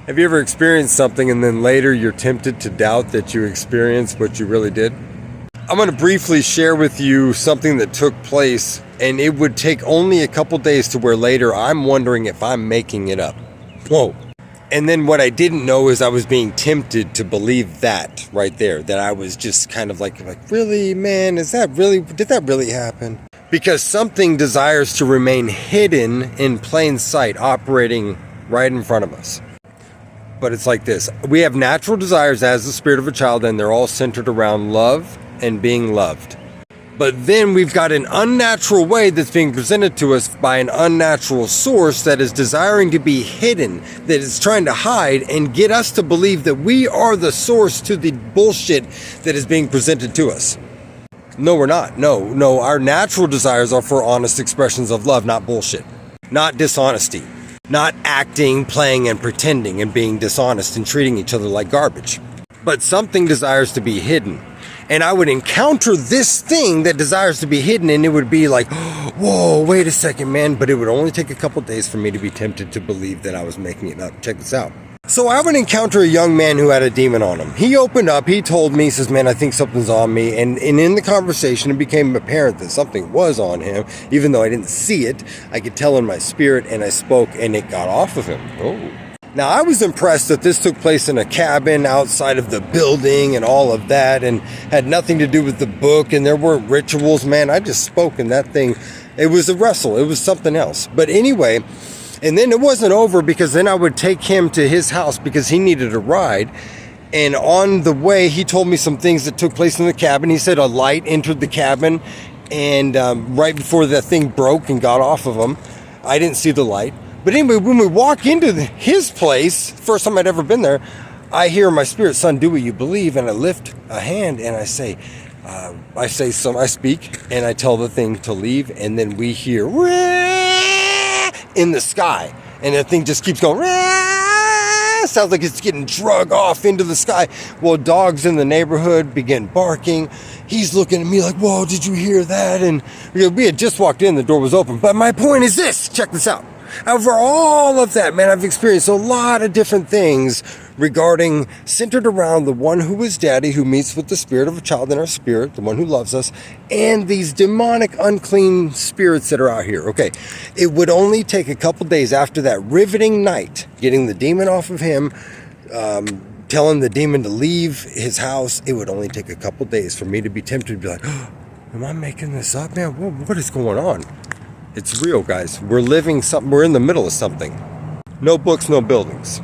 Have you ever experienced something and then later you're tempted to doubt that you experienced what you really did? I'm going to briefly share with you something that took place, and it would take only a couple days to where later I'm wondering if I'm making it up. Whoa. And then what I didn't know is I was being tempted to believe that right there, that I was just kind of like, really, man, did that really happen? Because something desires to remain hidden in plain sight, operating right in front of us. But it's like this. We have natural desires as the spirit of a child, and they're all centered around love and being loved. But then we've got an unnatural way that's being presented to us by an unnatural source that is desiring to be hidden, that is trying to hide and get us to believe that we are the source to the bullshit that is being presented to us. No, we're not. No, our natural desires are for honest expressions of love, not bullshit, not dishonesty. Not acting, playing, and pretending and being dishonest and treating each other like garbage. But something desires to be hidden. And I would encounter this thing that desires to be hidden, and it would be like, whoa, wait a second, man. But it would only take a couple days for me to be tempted to believe that I was making it up. Check this out. So I would encounter a young man who had a demon on him. He opened up, he told me, he says, man, I think something's on me. And in the conversation, it became apparent that something was on him. Even though I didn't see it, I could tell in my spirit, and I spoke, and it got off of him. Oh. Now, I was impressed that this took place in a cabin outside of the building and all of that, and had nothing to do with the book, and there weren't rituals, man. I just spoke, and that thing, it was a wrestle. It was something else. But anyway, and then it wasn't over, because then I would take him to his house because he needed a ride. And on the way, he told me some things that took place in the cabin. He said a light entered the cabin, and right before that thing broke and got off of him, I didn't see the light. But anyway, when we walk into his place, first time I'd ever been there, I hear in my spirit, son, do what you believe. And I lift a hand and I say, I speak, and I tell the thing to leave. And then we hear in the sky, and that thing just keeps going. Sounds like it's getting drug off into the sky. Well, dogs in the neighborhood begin barking. He's looking at me like, whoa, did you hear that? And we had just walked in, the door was open. But my point is this, check this out. Over all of that, man, I've experienced a lot of different things regarding, centered around the one who is daddy, who meets with the spirit of a child in our spirit, the one who loves us, and these demonic, unclean spirits that are out here. Okay, it would only take a couple days after that riveting night, getting the demon off of him, telling the demon to leave his house. It would only take a couple days for me to be tempted to be like, oh, am I making this up, man? What is going on? It's real, guys. We're living something. We're in the middle of something. No books, no buildings.